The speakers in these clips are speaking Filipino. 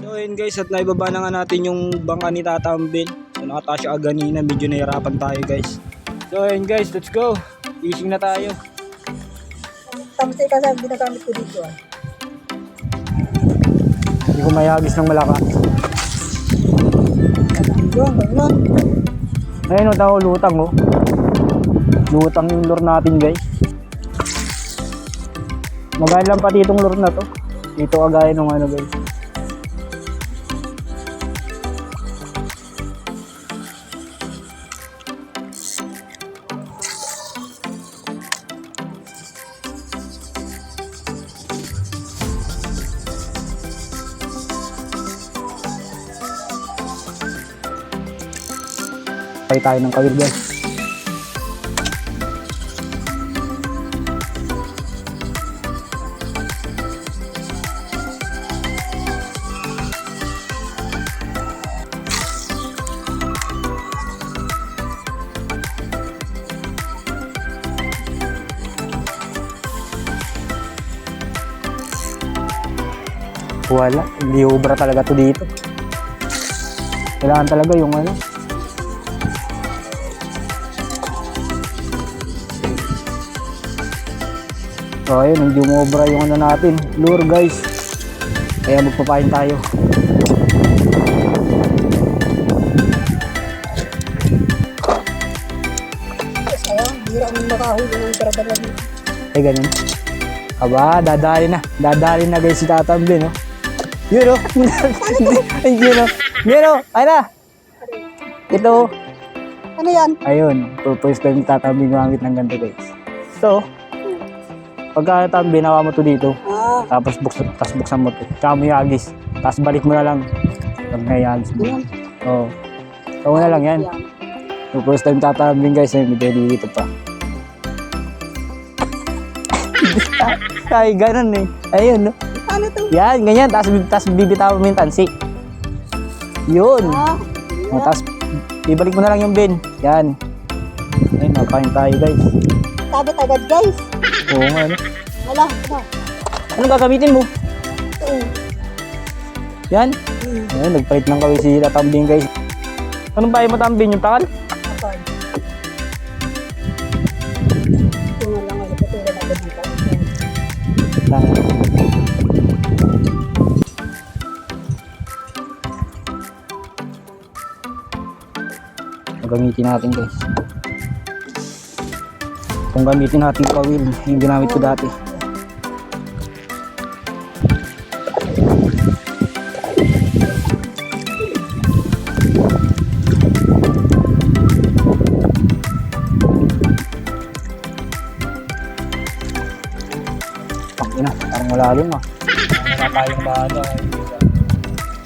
So ayun guys, at naibaba na nga natin yung bangka ni Tatambin. So nakata siya aganina, medyo nahirapan tayo guys. So ayun guys, let's go. Fishing na tayo. Tamsi kasi ang ginagamit ko dito ah. Hindi ko mayagis ng malakas. Ganun. Ayun o, tao lutang o. Lutang yung lure natin guys. Magaya lang pati itong lure na to. Dito kagaya nung ano guys. Pay tayo ng kawil guys. Wala, hindi ubra talaga to dito. Kailangan talaga yung ano. So ayun, hindi umobra yung ano natin, lure guys. Kaya magpapain tayo. Sayang, bira ang makahuli ng karabala dito. Ay ganun. Aba, dadali na guys si Tatambin, no? Yun, no? Yun, no? Yun, no? Ay na! Ito. Ano yan? Ayun, first time ni Tatambin gumamit ng ganito guys. So, pagka Tambin, nawa mo to dito. Tapos buksan mo to. Tsaka mo yagis. Tapos balik mo na lang. Pag nayagis mo. Yan. Oo. So, na lang yan. So, first time Tatambin guys, medyo dito pa. Ay, ganun eh. Ayun, no? Ano to? Yan, ganyan. Tapos bibitaw mo yung tansi. Yun. O, tapos ibalik mo na lang yung bin. Yan. Ayun, mapain tayo guys. Tabot agad guys. Oo nga, ano? Wala. Anong gagamitin mo? Ito. Yan. Ayun, nagpalit ng kawil si Tatambin guys. Anong bahay mo Tambin? Yung takal? Kapag. Ito nga lang ako. Ito nga agad dito. Gamitin natin guys. Kung gamitin natin kawil, yung ginamit ko dati. Pangina, parang malalim ah. Wala tayong bahala.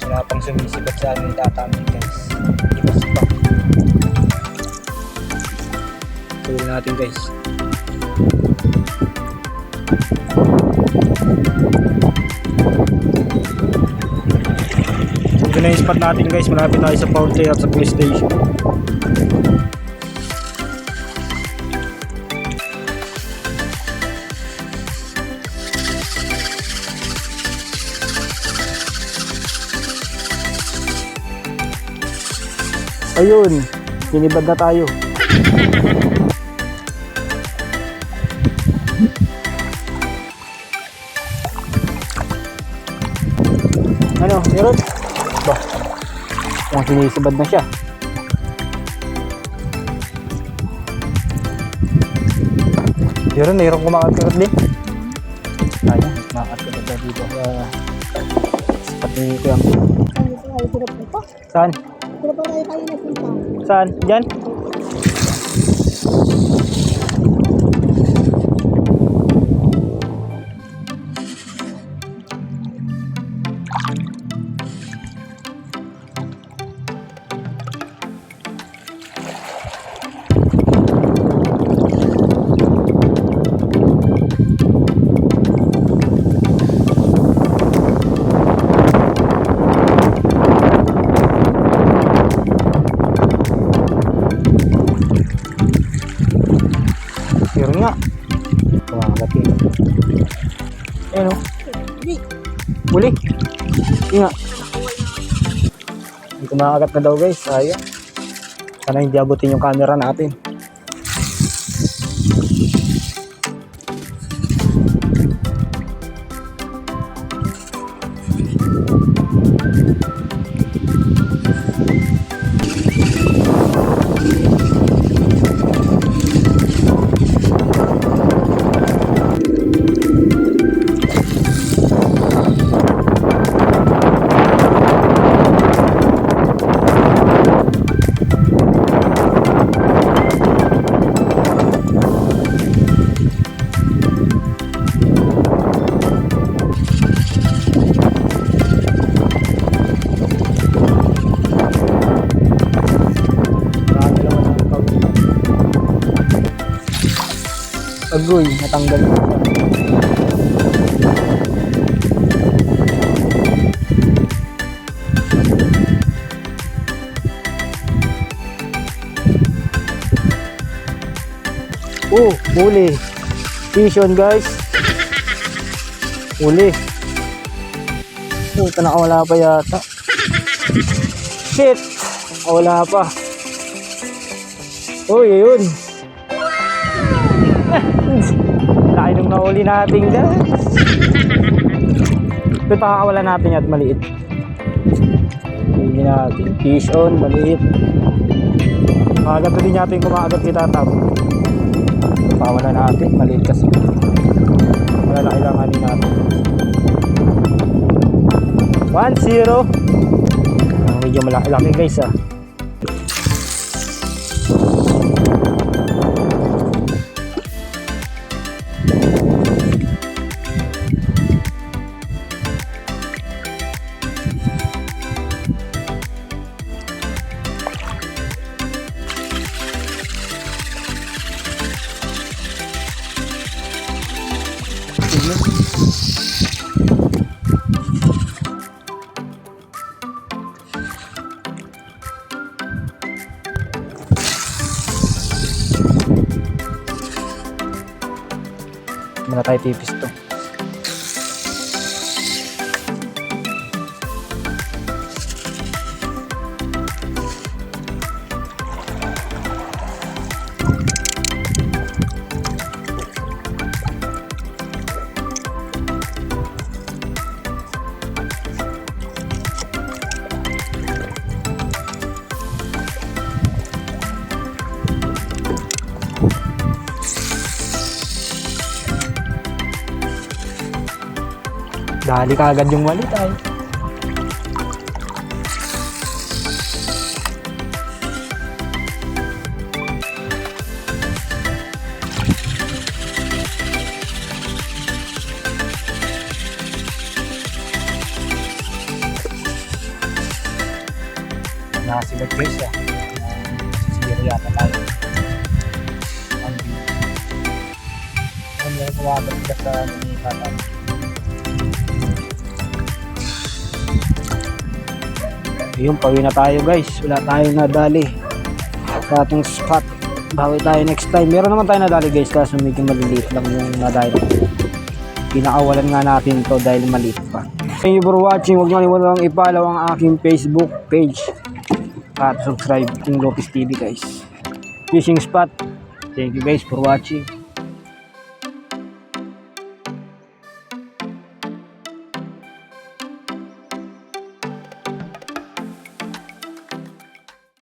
Wala pang sumisibat sa amin Tatambin guys. Ibas pa. Tuloy natin guys. Ito na yung spot natin guys. Malapit tayo sa Forte at sa police station. Ayun, sinibad na tayo. Ano, meron? Ba, kung sinisibad na siya. Meron kumakagkarot din. Ayan, kumakagkarot na dito. Pati ito yan. Ay, hirap nito. Saan? Hirap na tayo kayo napunta. Saan? Diyan? Meron nga. Kumagat yun. Ayun o. Uli. Hindi nga. kumakagat na daw guys. Sayang. Sana hindi abutin yung camera natin. Agoy, natanggal na siya. Oh, huli. Fish on guys. Huli. Puta, nakawala pa yata. Shit! Nakawala pa. Uy, ayun. Laki nung nahuli natin guys. Ito pakakawala natin at maliit. Huli natin. Fish on, maliit. Makagat din natin kumakagat kita tap. Pakawala natin, maliit kasi. Wala na kailangan din natin. 1-0. Medyo malaki guys ah. Muna tayo tipis to. Dali ka agad yung walit ay. Nakasigat guys ah. Siguro yata tayo. Ang may kuwabat ka sa tatang. Ayun, pauwi na tayo guys. Wala tayong nadali sa ating spot. Bawi tayo next time. Meron naman tayo nadali guys, kaso medyo maliliit lang yung nadali. Pinakawalan nga natin to dahil maliit pa. Thank you for watching. Huwag nalimutan i-follow ang aking Facebook page at subscribe yung Lopez TV guys. Fishing spot. Thank you guys for watching.